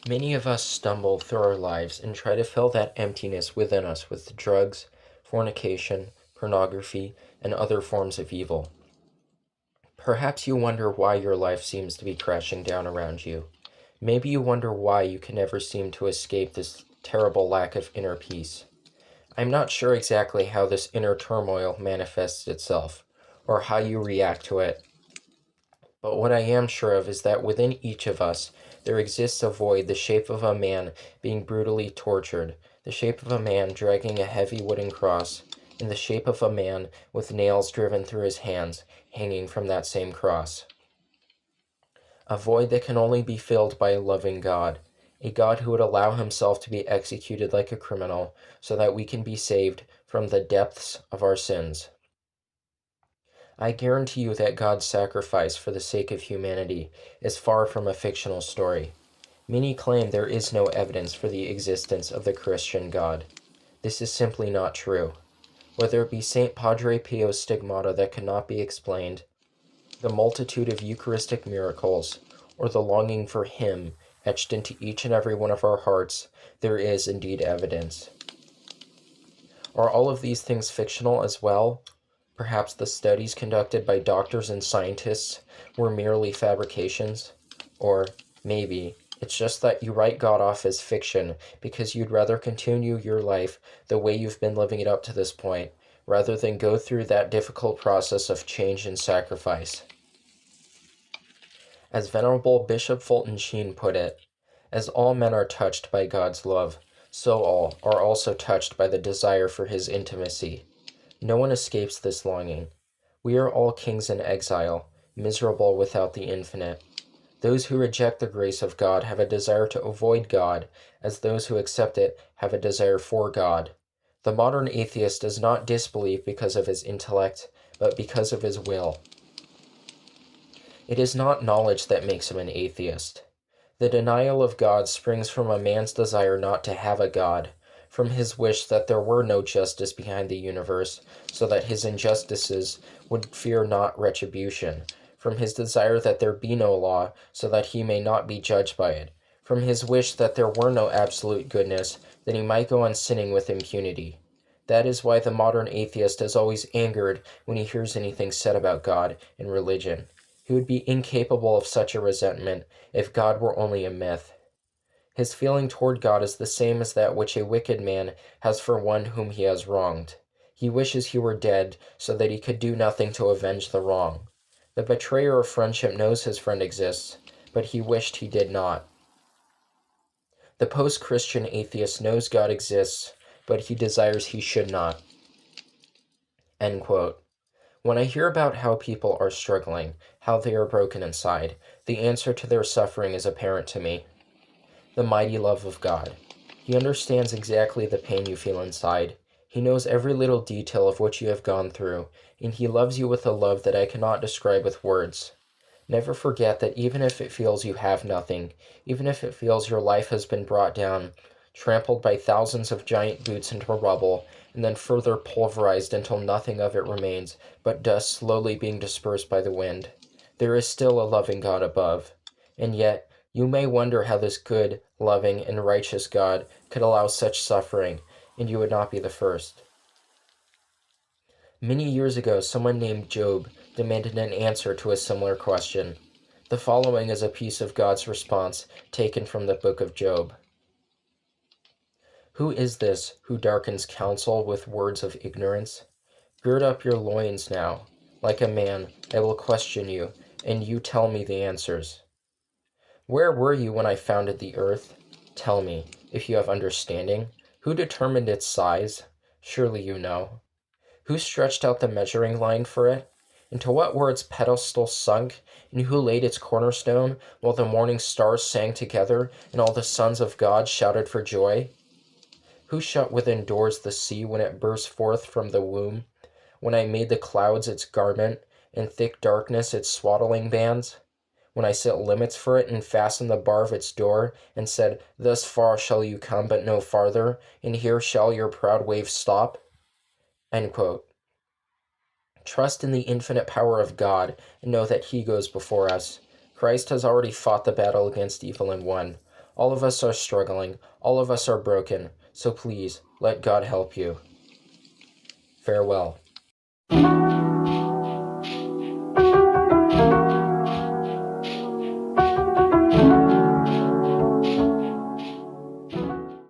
Many of us stumble through our lives and try to fill that emptiness within us with drugs, fornication, pornography, and other forms of evil. Perhaps you wonder why your life seems to be crashing down around you. Maybe you wonder why you can never seem to escape this terrible lack of inner peace. I'm not sure exactly how this inner turmoil manifests itself, or how you react to it, but what I am sure of is that within each of us there exists a void the shape of a man being brutally tortured, the shape of a man dragging a heavy wooden cross, and the shape of a man with nails driven through his hands hanging from that same cross. A void that can only be filled by a loving God, a God who would allow himself to be executed like a criminal so that we can be saved from the depths of our sins. I guarantee you that God's sacrifice for the sake of humanity is far from a fictional story. Many claim there is no evidence for the existence of the Christian God. This is simply not true. Whether it be St. Padre Pio's stigmata that cannot be explained, the multitude of Eucharistic miracles, or the longing for Him etched into each and every one of our hearts, there is indeed evidence. Are all of these things fictional as well? Perhaps the studies conducted by doctors and scientists were merely fabrications? Or, maybe, it's just that you write God off as fiction because you'd rather continue your life the way you've been living it up to this point, rather than go through that difficult process of change and sacrifice. As Venerable Bishop Fulton Sheen put it, as all men are touched by God's love, so all are also touched by the desire for His intimacy. No one escapes this longing. We are all kings in exile, miserable without the infinite. Those who reject the grace of God have a desire to avoid God, as those who accept it have a desire for God. The modern atheist does not disbelieve because of his intellect, but because of his will. It is not knowledge that makes him an atheist. The denial of God springs from a man's desire not to have a God, from his wish that there were no justice behind the universe, so that his injustices would fear not retribution, from his desire that there be no law, so that he may not be judged by it, from his wish that there were no absolute goodness, that he might go on sinning with impunity. That is why the modern atheist is always angered when he hears anything said about God and religion. He would be incapable of such a resentment if God were only a myth. His feeling toward God is the same as that which a wicked man has for one whom he has wronged. He wishes he were dead so that he could do nothing to avenge the wrong. The betrayer of friendship knows his friend exists, but he wished he did not. The post-Christian atheist knows God exists, but he desires he should not. End quote. When I hear about how people are struggling, how they are broken inside, the answer to their suffering is apparent to me. The mighty love of God. He understands exactly the pain you feel inside. He knows every little detail of what you have gone through, and He loves you with a love that I cannot describe with words. Never forget that even if it feels you have nothing, even if it feels your life has been brought down, trampled by thousands of giant boots into rubble, and then further pulverized until nothing of it remains but dust slowly being dispersed by the wind, there is still a loving God above. And yet, you may wonder how this good, loving, and righteous God could allow such suffering, and you would not be the first. Many years ago, someone named Job demanded an answer to a similar question. The following is a piece of God's response taken from the book of Job. Who is this who darkens counsel with words of ignorance? Gird up your loins now. Like a man, I will question you, and you tell me the answers. Where were you when I founded the earth? Tell me, if you have understanding. Who determined its size? Surely you know. Who stretched out the measuring line for it? Into what were its pedestals sunk? And who laid its cornerstone, while the morning stars sang together, and all the sons of God shouted for joy? Who shut within doors the sea when it burst forth from the womb? When I made the clouds its garment, and thick darkness its swaddling bands? When I set limits for it and fastened the bar of its door, and said, Thus far shall you come, but no farther, and here shall your proud waves stop? End quote. Trust in the infinite power of God, and know that He goes before us. Christ has already fought the battle against evil and won. All of us are struggling. All of us are broken. So please, let God help you. Farewell.